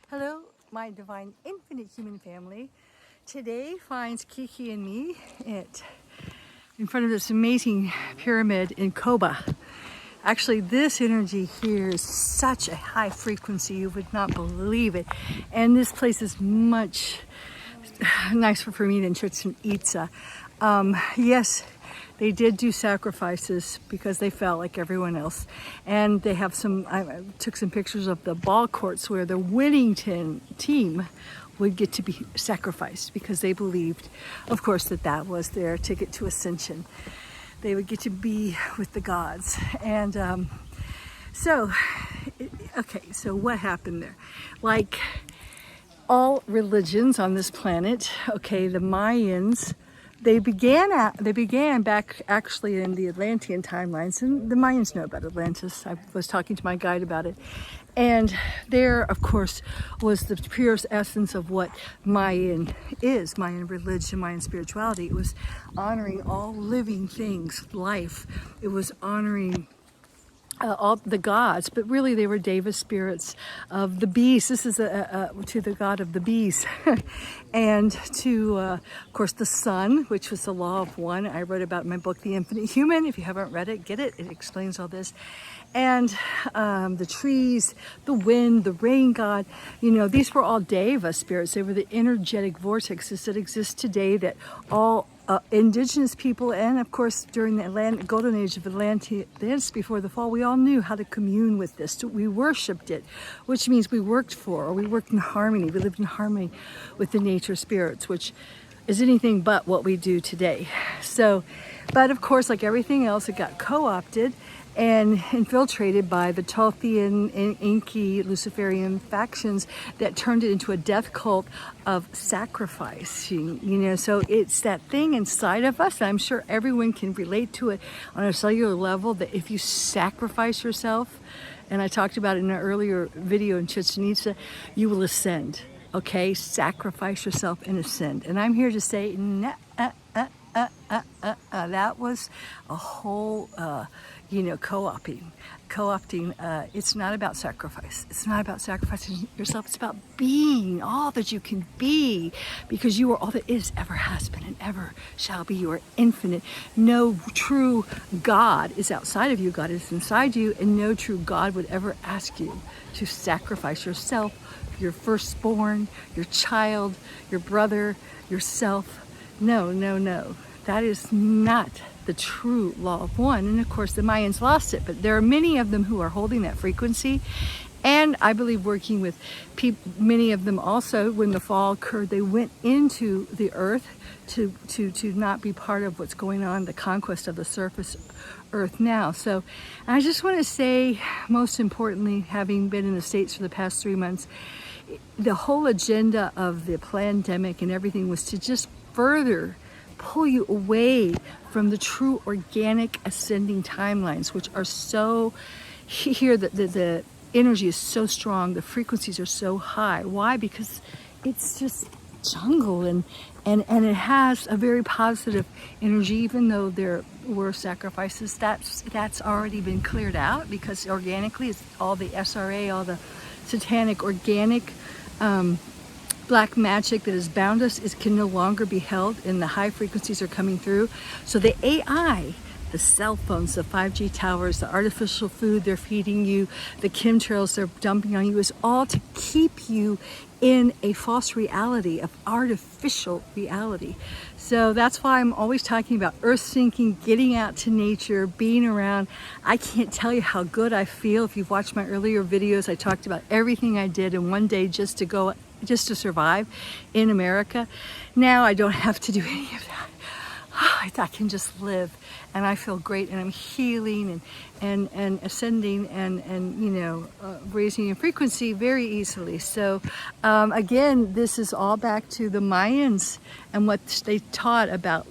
Hello, my divine infinite human family. Today finds Kiki and me in front of this amazing pyramid in Koba. Actually, this energy here is such a high frequency, you would not believe it. And this place is much nicer for me than Chichen Itza. Yes, they did do sacrifices because they felt like everyone else. And they have I took some pictures of the ball courts where the winning team would get to be sacrificed because they believed, of course, that was their ticket to ascension. They would get to be with the gods. And so what happened there? Like all religions on this planet, okay, the Mayans, they began back actually in the Atlantean timelines, and the Mayans know about Atlantis. I was talking to my guide about it. And there, of course, was the purest essence of what Mayan is, Mayan religion, Mayan spirituality. It was honoring all living things, life. It was honoring all the gods, but really they were deva spirits of the beast. This is to the god of the beast. And to, of course, the sun, which was the law of one. I wrote about in my book, The Infinite Human. If you haven't read it, get it. It explains all this. And the trees, the wind, the rain god, these were all deva spirits. They were the energetic vortexes that exist today that all indigenous people, and of course during the golden age of Atlantis before the fall, we all knew how to commune with this. We worshipped it, which means we worked we worked in harmony. We lived in harmony with the nature spirits, which is anything but what we do today. So, but of course, like everything else, it got co-opted and infiltrated by the Tolthian and Inky Luciferian factions that turned it into a death cult of sacrificing, so it's that thing inside of us, and I'm sure everyone can relate to it on a cellular level, that if you sacrifice yourself, and I talked about it in an earlier video in Chichen Itza, you will ascend, okay? Sacrifice yourself and ascend. And I'm here to say, that was a whole, co-opting. It's not about sacrifice. It's not about sacrificing yourself. It's about being all that you can be, because you are all that is, ever has been, and ever shall be. You are infinite. No true God is outside of you. God is inside you, and no true God would ever ask you to sacrifice yourself, your firstborn, your child, your brother, yourself. No. That is not the true law of one. And of course, the Mayans lost it, but there are many of them who are holding that frequency. And I believe working with many of them also, when the fall occurred, they went into the earth to not be part of what's going on, the conquest of the surface earth now. So I just want to say, most importantly, having been in the States for the past 3 months, the whole agenda of the pandemic and everything was to just further pull you away from the true organic ascending timelines, which are so here, the energy is so strong, the frequencies are so high. Why? Because it's just jungle, and it has a very positive energy, even though there were sacrifices. That's already been cleared out, because organically it's all the SRA, all the satanic organic black magic that has bound us can no longer be held, and the high frequencies are coming through. So the AI, the cell phones, the 5G towers, the artificial food they're feeding you, the chemtrails they're dumping on you, is all to keep you in a false reality, of artificial reality. So that's why I'm always talking about earth syncing, getting out to nature, being around. I can't tell you how good I feel. If you've watched my earlier videos, I talked about everything I did in one day just to survive in America. Now I don't have to do any of that. I can just live, and I feel great, and I'm healing and ascending and raising in frequency very easily. So again, this is all back to the Mayans and what they taught about,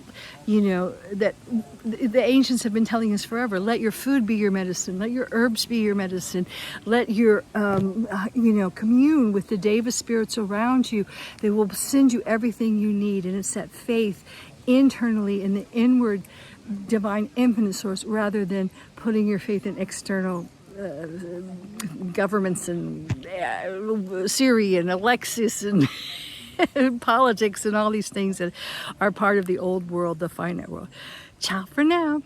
that the ancients have been telling us forever. Let your food be your medicine. Let your herbs be your medicine. Let your, commune with the deva spirits around you. They will send you everything you need. And it's that faith internally in the inward divine infinite source, rather than putting your faith in external governments and Siri and Alexis and politics and all these things that are part of the old world, the finite world. Ciao for now.